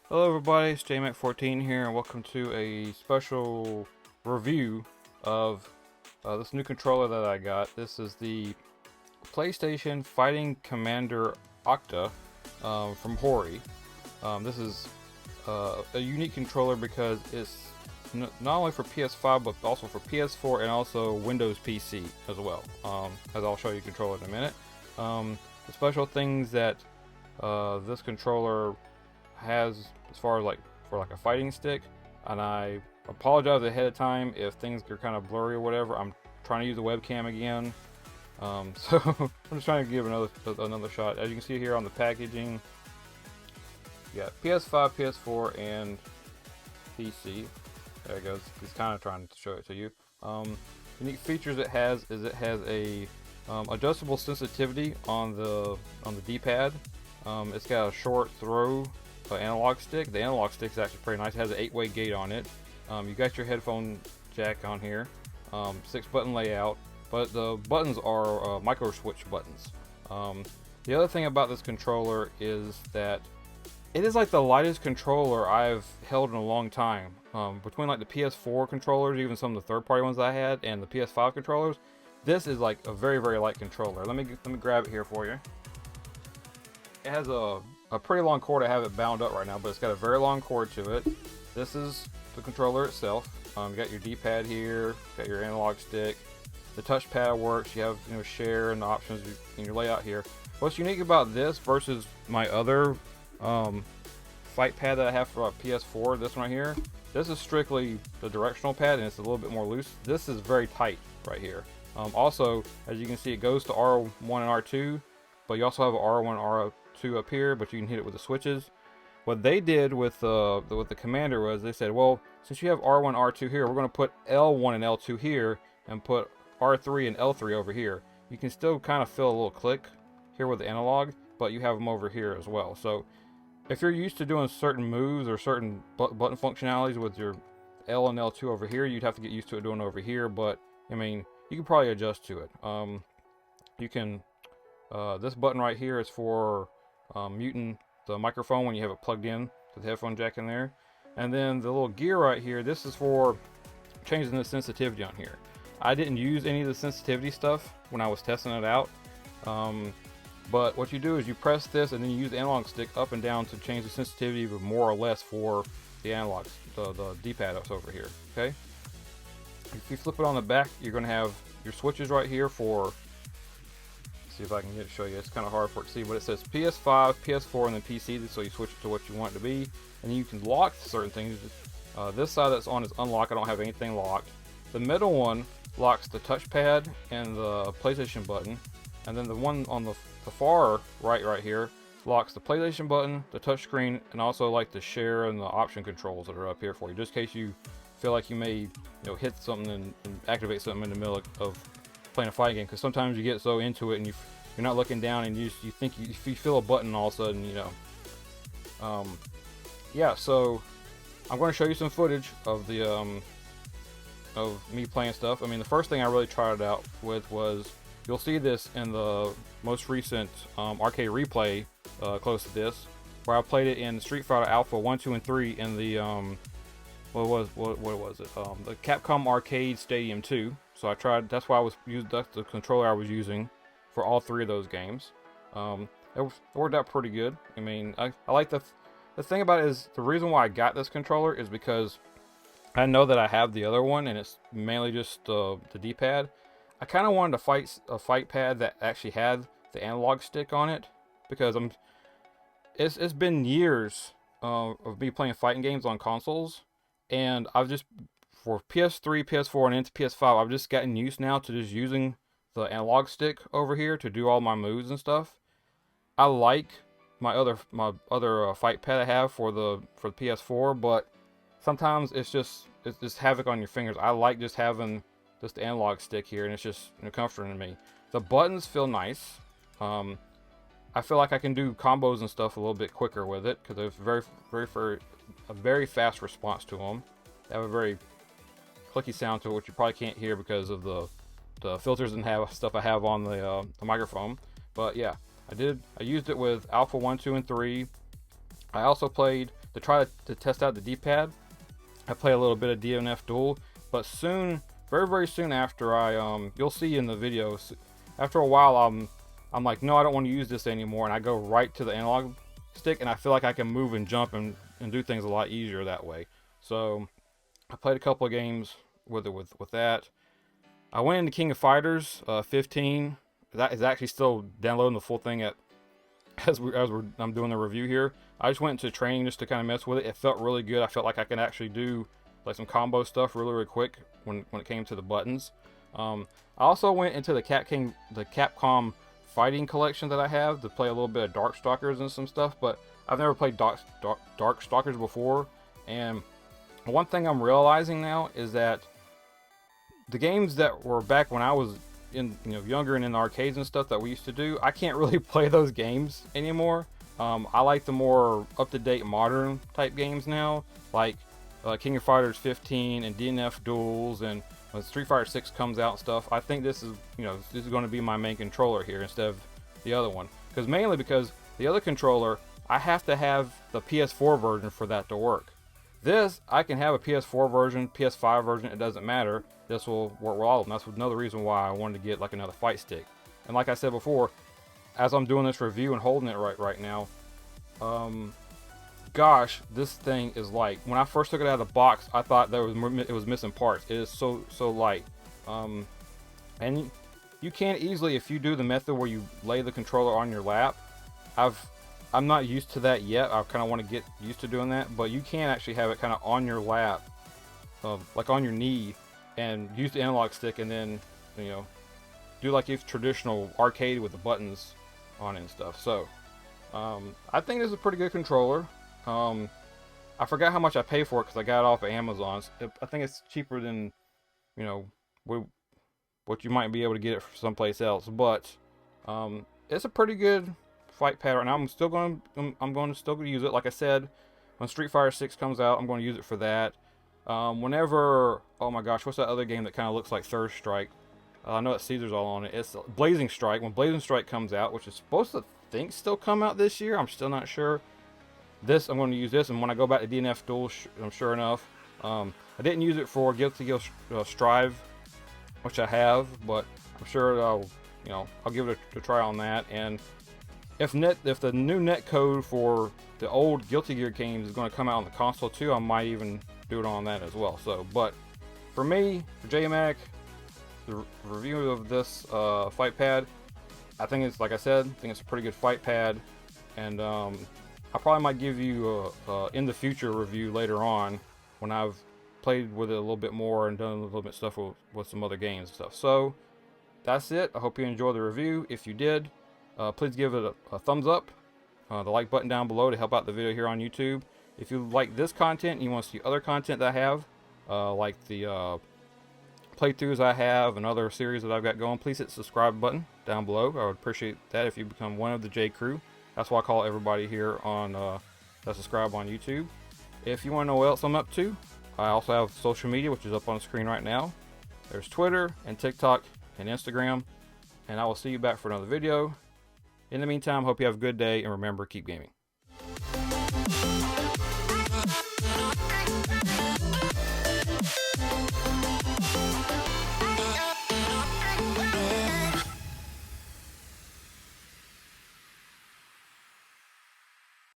Hello everybody, it's JMac14 here, and welcome to a special review of this new controller that I got. This is the PlayStation Fighting Commander OCTA from Hori. This is a unique controller because it's not only for PS5 but also for PS4 and also Windows PC as well, as I'll show you controller in a minute. The special things that this controller has as far as for a fighting stick, and I apologize ahead of time if things are kind of blurry or whatever. I'm trying to use the webcam again, so I'm just trying to give another shot. As you can see here on the packaging, you got PS5, PS4, and PC. There it goes. It's kind of trying to show it to you. Unique features it has is it has a adjustable sensitivity on the D-pad. It's got a short throw analog stick. The analog stick is actually pretty nice. It has an 8-way gate on it. You got your headphone jack on here. 6-button layout, but the buttons are micro switch buttons. The other thing about this controller is that it is like the lightest controller I've held in a long time. Between like the PS4 controllers, even some of the third-party ones I had, and the PS5 controllers, this is like a very, very light controller. Let me grab it here for you. It has a pretty long cord. I have it bound up right now, but it's got a very long cord to it. This is the controller itself. You got your D-pad here, got your analog stick. The touchpad works. You have share and the options in your layout here. What's unique about this versus my other fight pad that I have for PS4, this one right here, this is strictly the directional pad and it's a little bit more loose. This is very tight right here. Also, as you can see, it goes to R1 and R2, but you also have an R1 and R2 up here, but you can hit it with the switches. What they did with the Commander was they said, well, since you have R1, R2 here, we're going to put L1 and L2 here and put R3 and L3 over here. You can still kind of feel a little click here with the analog, but you have them over here as well. So if you're used to doing certain moves or certain button functionalities with your L and L2 over here, you'd have to get used to it doing over here, but I mean, you can probably adjust to it. You can, this button right here is for muting the microphone when you have it plugged in to the headphone jack in there. And then the little gear right here, this is for changing the sensitivity on here. I didn't use any of the sensitivity stuff when I was testing it out. But what you do is you press this and then you use the analog stick up and down to change the sensitivity even more or less for the analog, the D-pad that's over here, okay? If you flip it on the back, you're going to have your switches right here for, see if I can show you. It's kind of hard for it to see, but it says PS5, PS4, and then PC, so you switch it to what you want it to be. And then you can lock certain things. This side that's on is unlocked. I don't have anything locked. The middle one locks the touchpad and the PlayStation button. And then the one on the far right here locks the PlayStation button, the touchscreen, and also like the share and the option controls that are up here for you, just in case you feel like you may hit something and activate something in the middle of playing a fighting game, because sometimes you get so into it and you're not looking down and you think you feel a button all of a sudden, yeah. So I'm going to show you some footage of the of me playing stuff. I mean, the first thing I really tried it out with was, you'll see this in the most recent arcade replay close to this, where I played it in Street Fighter Alpha 1, 2, and 3 in the what was it? The Capcom Arcade Stadium 2. So I tried. That's why that's the controller I was using for all 3 of those games. It worked out pretty good. I mean, I like the thing about it is, the reason why I got this controller is because I know that I have the other one and it's mainly just the D-pad. I kind of wanted a fight pad that actually had the analog stick on it, because it's been years of me playing fighting games on consoles, and I've just, for PS3, PS4, and into PS5, I've just gotten used now to just using the analog stick over here to do all my moves and stuff. I like my other fight pad I have for the PS4, but sometimes it's just havoc on your fingers. I like just having just the analog stick here, and it's just comforting to me. The buttons feel nice. I feel like I can do combos and stuff a little bit quicker with it, because there's a very fast response to them. They have a very clicky sound to it, which you probably can't hear because of the filters and stuff I have on the microphone. But yeah, I used it with Alpha 1, 2, and 3. I also played to try to test out the D-pad. I play a little bit of DNF Duel, but soon, very soon after you'll see in the videos, after a while I'm like, no, I don't want to use this anymore, and I go right to the analog stick, and I feel like I can move and jump and do things a lot easier that way. So I played a couple of games with that. I went into King of Fighters 15. That is actually still downloading the full thing I'm doing the review here. I just went into training just to kind of mess with it. It felt really good. I felt like I could actually do like some combo stuff really quick when it came to the buttons. I also went into the Capcom fighting collection that I have to play a little bit of Darkstalkers and some stuff, but I've never played Darkstalkers before. And one thing I'm realizing now is that the games that were back when I was younger and in the arcades and stuff that we used to do, I can't really play those games anymore. I like the more up-to-date modern type games now, like King of Fighters 15 and DNF Duels, and when Street Fighter 6 comes out and stuff. I think this is going to be my main controller here instead of the other one, mainly because the other controller, I have to have the PS4 version for that to work. This, I can have a PS4 version, PS5 version, it doesn't matter. This will work with all of them. That's another reason why I wanted to get like another fight stick. And like I said before, as I'm doing this review and holding it right now, gosh, this thing is light. When I first took it out of the box, I thought it was missing parts. It is so light. And you can easily, if you do the method where you lay the controller on your lap, I'm not used to that yet. I kind of want to get used to doing that, but you can actually have it kind of on your lap, like on your knee, and use the analog stick, and then do like a traditional arcade with the buttons on it and stuff. So I think this is a pretty good controller. I forgot how much I paid for it because I got it off of Amazon. I think it's cheaper than what you might be able to get it from someplace else, but it's a pretty good fight pad right now. I'm going to still use it. Like I said, when Street Fighter 6 comes out, I'm going to use it for that. Whenever, oh my gosh, what's that other game that kind of looks like Third Strike? I know that Caesar's all on it. It's Blazing Strike. When Blazing Strike comes out, which is supposed to still come out this year, I'm still not sure. I'm going to use this, and when I go back to DNF Duel, I'm sure enough. I didn't use it for Guilty Gear Strive, which I have, but I'm sure I'll give it a try on that. And if the new net code for the old Guilty Gear games is going to come out on the console too, I might even do it on that as well. So, but for me, for JMac, the review of this fight pad, I think it's, like I said, it's a pretty good fight pad, and I probably might give you a in the future review later on when I've played with it a little bit more and done a little bit stuff with some other games and stuff. So that's it. I hope you enjoyed the review. If you did, please give it a thumbs up, the like button down below to help out the video here on YouTube. If you like this content and you want to see other content that I have, like the playthroughs I have and other series that I've got going, please hit the subscribe button down below. I would appreciate that if you become one of the J Crew. That's why I call everybody here on that subscribe on YouTube. If you want to know what else I'm up to, I also have social media, which is up on the screen right now. There's Twitter and TikTok and Instagram, and I will see you back for another video. In the meantime, hope you have a good day, and remember, keep gaming.